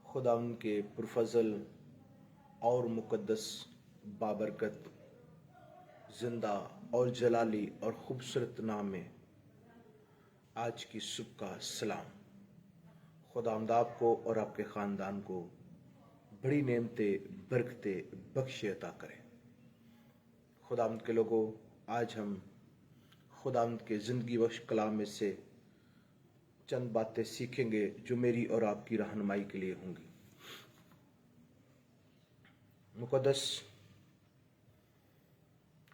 खुदा के पुरफजल और मुकद्दस बाबरकत जिंदा और जलाली और खूबसूरत नाम में आज की सुबह का सलाम। खुदावंद आपको और आपके ख़ानदान को बड़ी नेमतें बरकतें बख्शे अता करें। खुदावंद के लोगों, आज हम खुदावंद के ज़िंदगी बख्श कलाम में से चंद बातें सीखेंगे जो मेरी और आपकी रहनुमाई के लिए होंगी। मुकद्दस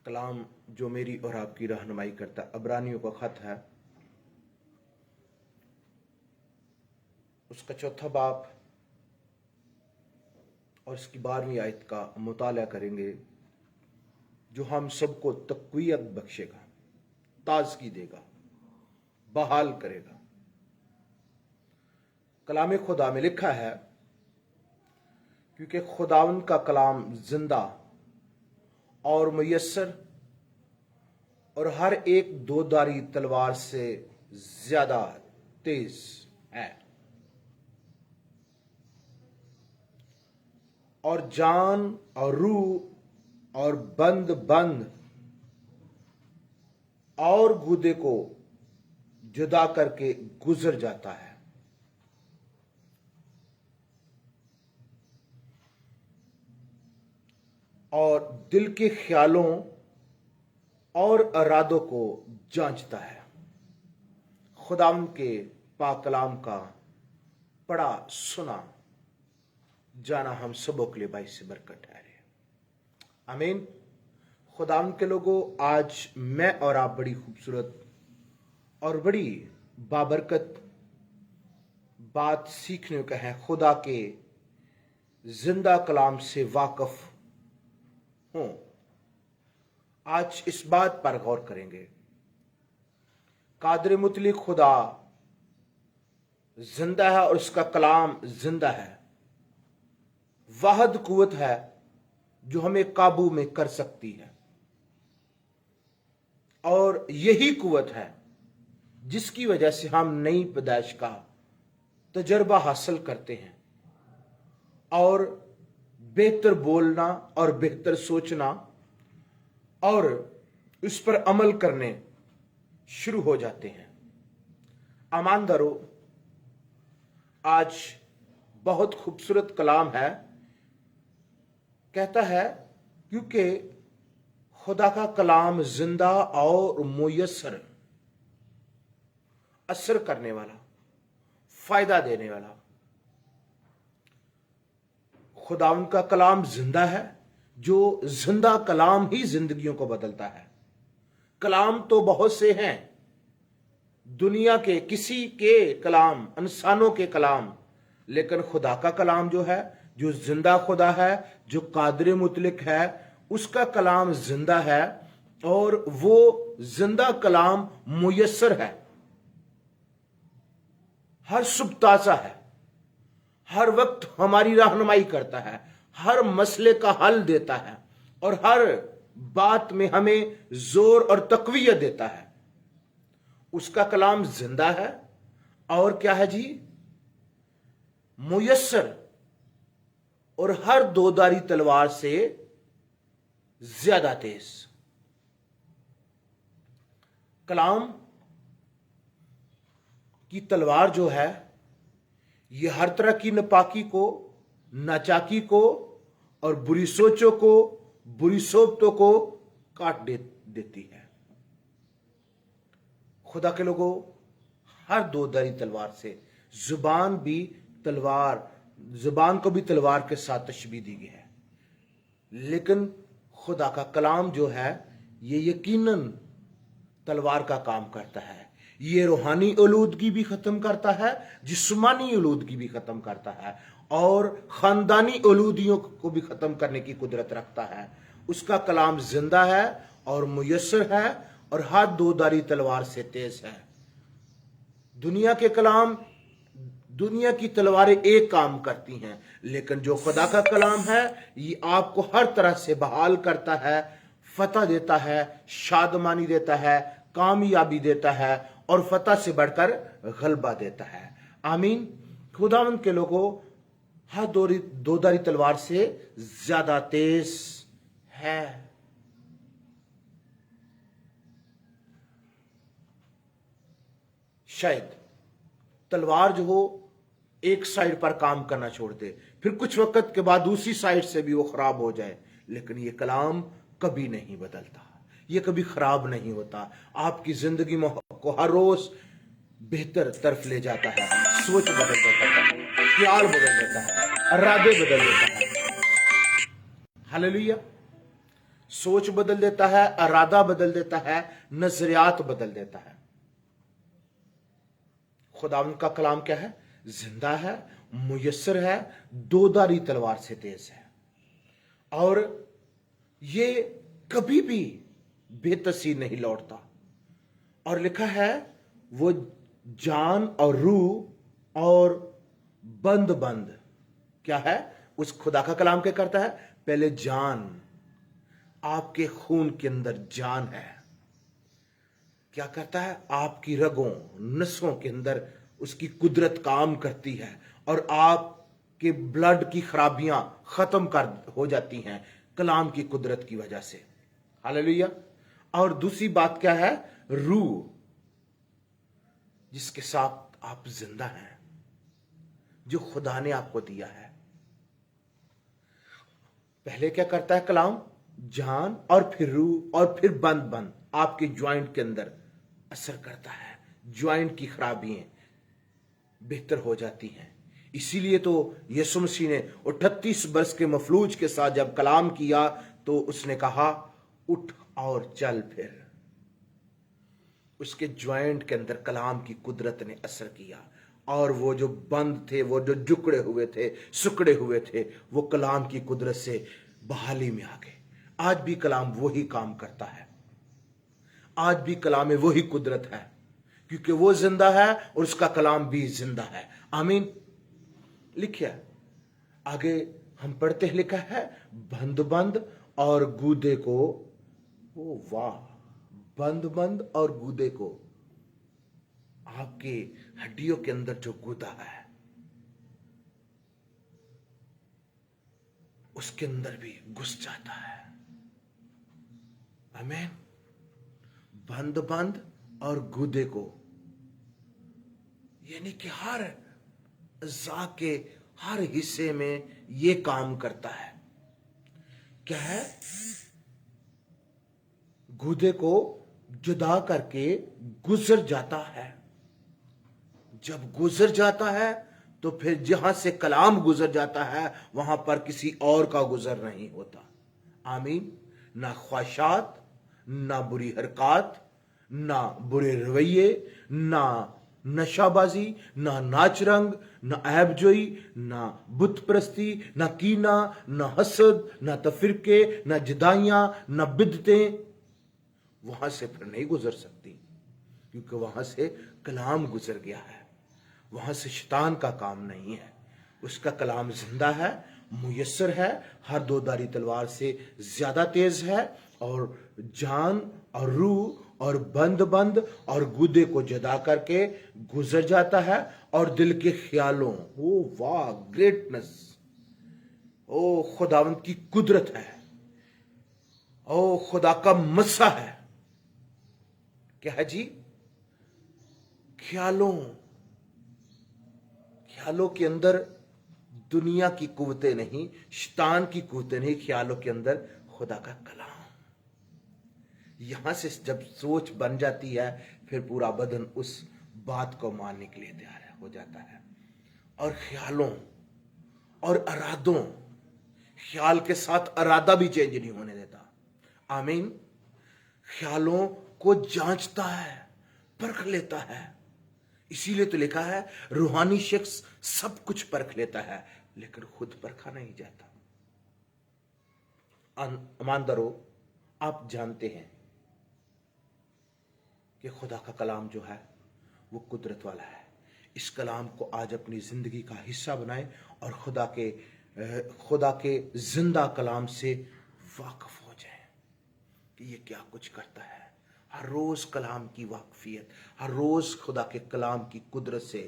कलाम जो मेरी और आपकी रहनुमाई करता अब्रानियों का खत है, उसका 4 बाब और इसकी 12वीं आयत का मुताला करेंगे, जो हम सबको तक़वियत बख्शेगा, ताज़गी देगा, बहाल करेगा। कलाम खुदा में लिखा है, क्योंकि खुदावंद का कलाम जिंदा और मुयस्सर और हर एक दोधारी तलवार से ज्यादा तेज है, और जान और रूह और बंद और गूदे को जुदा करके गुजर जाता है, और दिल के ख्यालों और इरादों को जांचता है। खुदावंद के पाक कलाम का पढ़ा सुना जाना हम सबों के लिए बाइस से बरकत ठहरे। आमीन। खुदावंद के लोगों, आज मैं और आप बड़ी खूबसूरत और बड़ी बाबरकत बात सीखने का है। खुदा के जिंदा कलाम से वाकफ हूं। आज इस बात पर गौर करेंगे, कादिर मुतलिक खुदा जिंदा है और उसका कलाम जिंदा है। वाहिद कुव्वत है जो हमें काबू में कर सकती है, और यही कुव्वत है जिसकी वजह से हम नई पैदाइश का तजर्बा हासिल करते हैं और बेहतर बोलना और बेहतर सोचना और उस पर अमल करने शुरू हो जाते हैं। ईमानदारो, आज बहुत खूबसूरत कलाम है। कहता है, क्योंकि खुदा का कलाम जिंदा और मुयस्सर, असर करने वाला, फायदा देने वाला। खुदावंद का कलाम जिंदा है, जो जिंदा कलाम ही जिंदगियों को बदलता है। कलाम तो बहुत से हैं, दुनिया के किसी के कलाम, इंसानों के कलाम, लेकिन खुदा का कलाम जो है, जो जिंदा खुदा है, जो कादिर मुतलिक है, उसका कलाम जिंदा है, और वो जिंदा कलाम मुयस्सर है, हर सुबह ताजा है, हर वक्त हमारी रहनुमाई करता है, हर मसले का हल देता है, और हर बात में हमें जोर और तक़वियत देता है। उसका कलाम जिंदा है और क्या है जी, मुयस्सर, और हर दोधारी तलवार से ज्यादा तेज। कलाम की तलवार जो है, ये हर तरह की नापाकी को, नाचाकी को और बुरी सोचों को, बुरी सोबतों को काट देती है। खुदा के लोगों, हर दोधारी तलवार से, जुबान को भी तलवार के साथ तशबीह दी गई है, लेकिन खुदा का कलाम जो है, ये यकीनन तलवार का काम करता है। ये रूहानी आलूदगी भी खत्म करता है, जिस्मानी आलूदगी भी खत्म करता है, और खानदानी आलूदियों को भी खत्म करने की कुदरत रखता है। उसका कलाम जिंदा है और मुयस्सर है और हर दोधारी तलवार से तेज है। दुनिया की तलवारें एक काम करती हैं, लेकिन जो खुदा का कलाम है, ये आपको हर तरह से बहाल करता है, फतह देता है, शादमानी देता है, कामयाबी देता है, और फतह से बढ़कर गलबा देता है। आमीन। खुदावंद के लोगों, हर दो धारी तलवार से ज्यादा तेज है। शायद तलवार जो हो एक साइड पर काम करना छोड़ दे, फिर कुछ वक्त के बाद दूसरी साइड से भी वो खराब हो जाए, लेकिन ये कलाम कभी नहीं बदलता, ये कभी खराब नहीं होता। आपकी जिंदगी में को हर रोज बेहतर तरफ ले जाता है, सोच बदल देता है, ख्याल बदल देता है, इरादे बदल देता है। हालेलुया। सोच बदल देता है, इरादा बदल देता है, नजरियात बदल देता है। खुदावंद का कलाम क्या है? जिंदा है, मुयस्सर है, दो धारी तलवार से तेज है, और ये कभी भी बेतसीर नहीं लौटता। और लिखा है वो जान और रूह और बंद बंद क्या है? उस खुदा का कलाम क्या करता है? पहले जान, आपके खून के अंदर जान है, क्या करता है? आपकी रगों नसों के अंदर उसकी कुदरत काम करती है, और आपके ब्लड की खराबियां खत्म कर हो जाती हैं कलाम की कुदरत की वजह से। हालेलुया। और दूसरी बात क्या है? रूह, जिसके साथ आप जिंदा हैं, जो खुदा ने आपको दिया है। पहले क्या करता है कलाम? जान, और फिर रूह, और फिर बंद बंद आपके ज्वाइंट के अंदर असर करता है, ज्वाइंट की खराबियां बेहतर हो जाती हैं। इसीलिए तो यीशु मसीह ने 38 वर्ष के मफलूज के साथ जब कलाम किया तो उसने कहा उठ और चल फिर। उसके ज्वाइंट के अंदर कलाम की कुदरत ने असर किया, और वो जो बंद थे, वो जो जुकड़े हुए थे, सुकड़े हुए थे, वो कलाम की कुदरत से बहाली में आ गए। आज भी कलाम वही काम करता है, आज भी कलाम में वही कुदरत है, क्योंकि वो जिंदा है और उसका कलाम भी जिंदा है। आमीन। लिखिए आगे हम पढ़ते हैं, लिखा है बंद बंद और गूदे को, ओ वाह, बंद बंद और गूदे को, आपके हड्डियों के अंदर जो गूदा है उसके अंदर भी घुस जाता है। आमीन। बंद बंद और गूदे को, यानी कि हर अज़ा के हर हिस्से में ये काम करता है। क्या है? गूदे को जुदा करके गुजर जाता है। जब गुजर जाता है तो फिर जहां से कलाम गुजर जाता है वहां पर किसी और का गुजर नहीं होता। आमीन। ना ख्वाहिशात, ना बुरी हरकत, ना बुरे रवैये, ना नशाबाजी, ना नाच रंग, ना ऐबजोई, ना बुत परस्ती, ना कीना, ना हसद, ना तफिरके, ना जुदाइयां, ना बिदतें वहां से फिर नहीं गुजर सकती, क्योंकि वहां से कलाम गुजर गया है। वहां से शैतान का काम नहीं है। उसका कलाम जिंदा है, मुयस्सर है, हर दो धारी तलवार से ज्यादा तेज है, और जान और रूह और बंद बंद और गुदे को जुदा करके गुजर जाता है, और दिल के ख्यालों, ओ वाह, ग्रेटनेस, ओ खुदावंद की कुदरत है, ओ खुदा का मस्सा है। क्या है जी? ख्यालों के अंदर दुनिया की कुव्वतें नहीं, शैतान की कुव्वतें नहीं, ख्यालों के अंदर खुदा का कलाम। यहां से जब सोच बन जाती है फिर पूरा बदन उस बात को मानने के लिए तैयार हो जाता है। और ख्यालों और इरादों, ख्याल के साथ इरादा भी चेंज नहीं होने देता। आमीन। ख्यालों को जांचता है, परख लेता है। इसीलिए तो लिखा है रूहानी शख्स सब कुछ परख लेता है लेकिन खुद परखा नहीं जाता। ईमानदारों, आप जानते हैं कि खुदा का कलाम जो है वो कुदरत वाला है। इस कलाम को आज अपनी जिंदगी का हिस्सा बनाएं और खुदा के जिंदा कलाम से वाकिफ हो जाएं कि ये क्या कुछ करता है। हर रोज कलाम की वाकफियत, हर रोज खुदा के कलाम की कुदरत से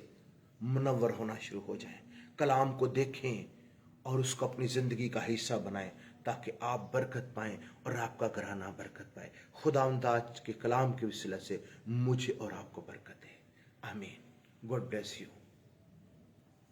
منور ہونا شروع ہو جائیں، کلام کو دیکھیں اور اس کو اپنی زندگی کا حصہ بنائیں تاکہ آپ برکت پائیں اور آپ کا گھرانہ برکت پائے۔ خداوند آج کے کلام کے وسیلہ سے مجھے اور آپ کو برکت دے، آمین۔ God bless you.